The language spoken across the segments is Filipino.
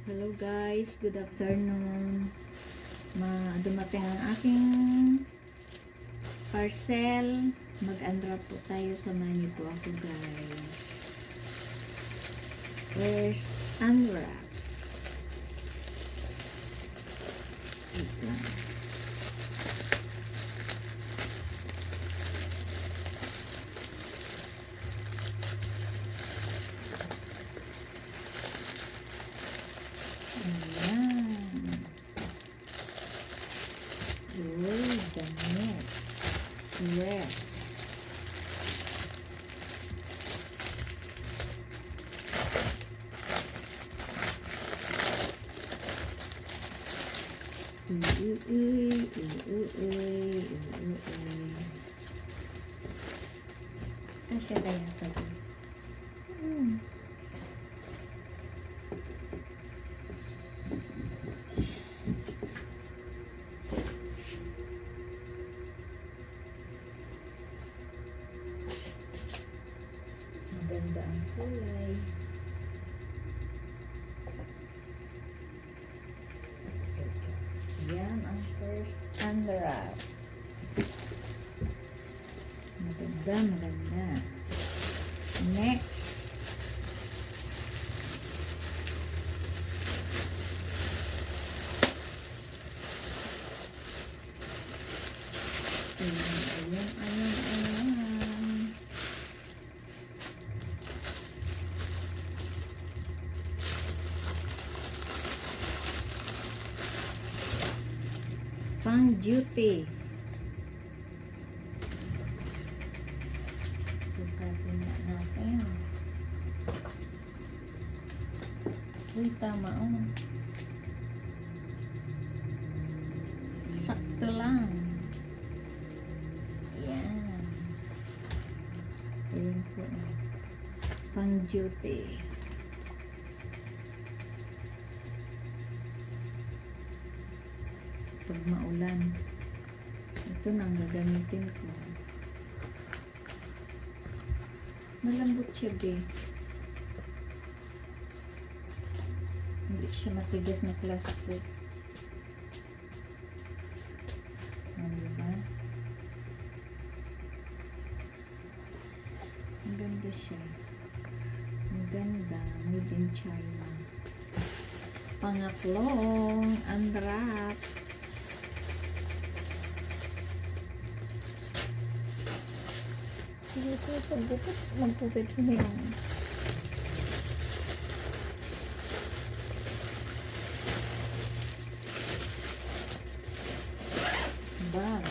Hello guys, good afternoon. Dumating ang aking parcel. Mag-unwrap po tayo, samahan niyo po ako guys. First, unwrap. Wait lang. Ayan. Uy, damit. Dress. Kasya kaya ito? Maganda ang kulay. Yan ang first unwrap. Maganda, maganda. Next. Ayan. Pang duty. Sukatin na natin. Uy, tama oh. Sakto lang. Yan. Ayan po. Pang duty. Pag maulan, ito na ang gagamitin ko. Malambot siya be. Hindi siya matigas na plastic. Diba? Ang ganda siya. Ang ganda. Made in China. Pangatlong unwrap. Ito, pagbukot, magpupit mo yan. Bag.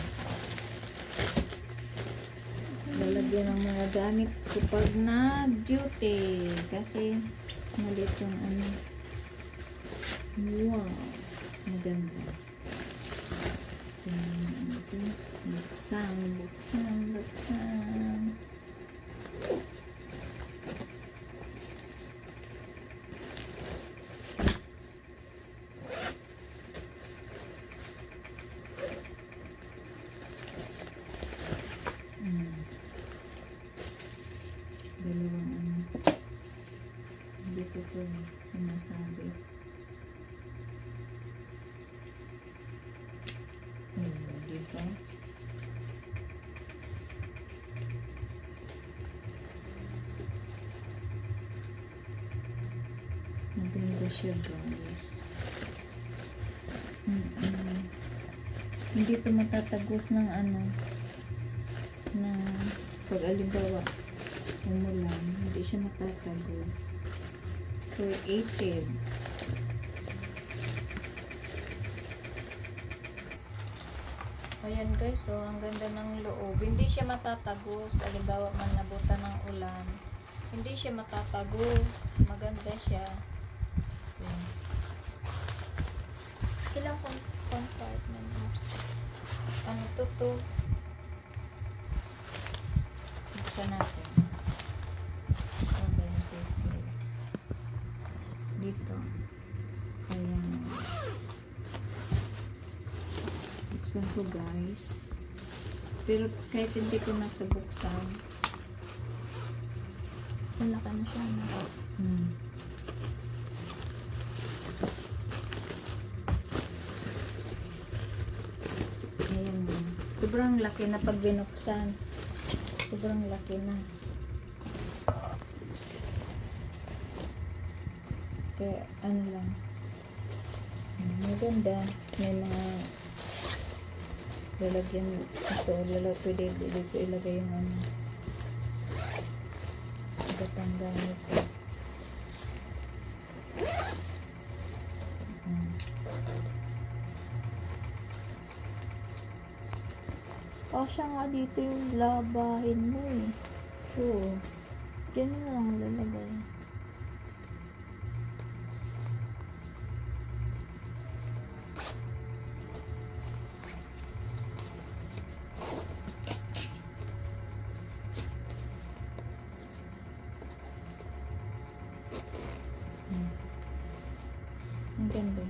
Lalagyan ng mga gamit kapag na duty. Kasi malit yung ano. Wow. Maganda. Buksan. Dalawang ano. Dito to sinasabi. Dito. Maganda siya guys. Hindi ito matatagos ng ano na pag alimbawa umulan, hindi siya matatagos. Creative. Ayan guys, so ang ganda ng loob. Hindi siya matatagos. Halimbawa man nabutan ng ulan, hindi siya matatagos. Maganda siya. Ayan. Ilang compartment mo? Ano to? Buksan natin. Okay, safety. Dito. Ayan. Buksan ko guys. Pero kahit hindi ko nakabuksan, wala ka na siya na. sobrang laki na pag binuksan. Sobrang laki na. Kaya ano lang. Maganda. May mga lalagyan ito. Pwede dito ilagay yung ano. Gatang gamit. Kasya nga dito yung labahin mo eh. Oo. Diyan mo lang lalagay. Ang ganda.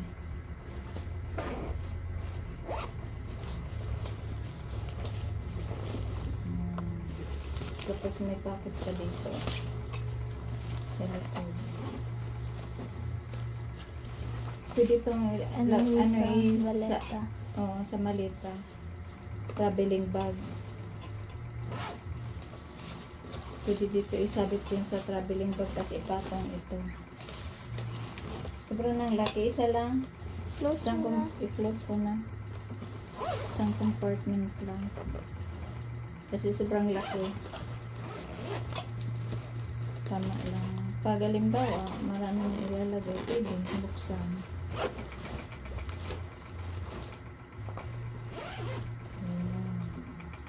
Tapos may pocket pa dito. Sa likod. Pwede itong Ano is maleta. sa malita. Traveling bag. Pwede dito isabit yun sa traveling bag kasi ipatong ito. Sobrang nang laki. Isa lang. Close mo na. I-close ko na. Isang compartment lang. Kasi sobrang laki. Tama lang. Pag halimbawa, marami na ilalagay, pwede buksan. Ayan.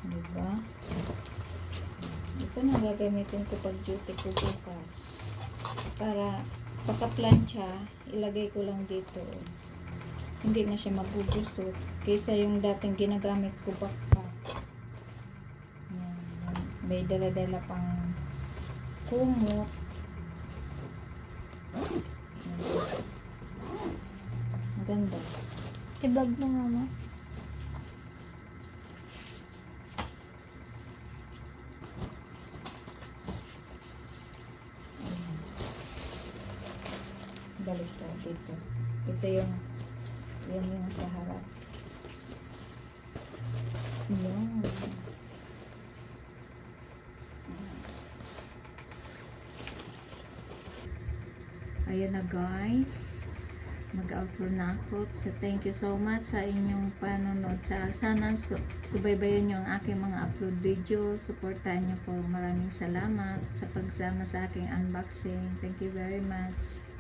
Diba? Ito na gagamitin ko pag duty ko bukas. Para pagka-plancha, ilagay ko lang dito. Hindi na siya mabubusot. Kaysa yung dating ginagamit ko backpack. Ayan. May dala-dala pang kumot. Maganda. I-bag mo nga mo. Balik ko dito. Ito yung yan yung sa harap. Yan. Ayan na guys. Mag-outro na ako. So thank you so much sa inyong panonood. Sana subaybayan nyo ang aking mga upload video. Supportahan nyo po. Maraming salamat sa pagsama sa aking unboxing. Thank you very much.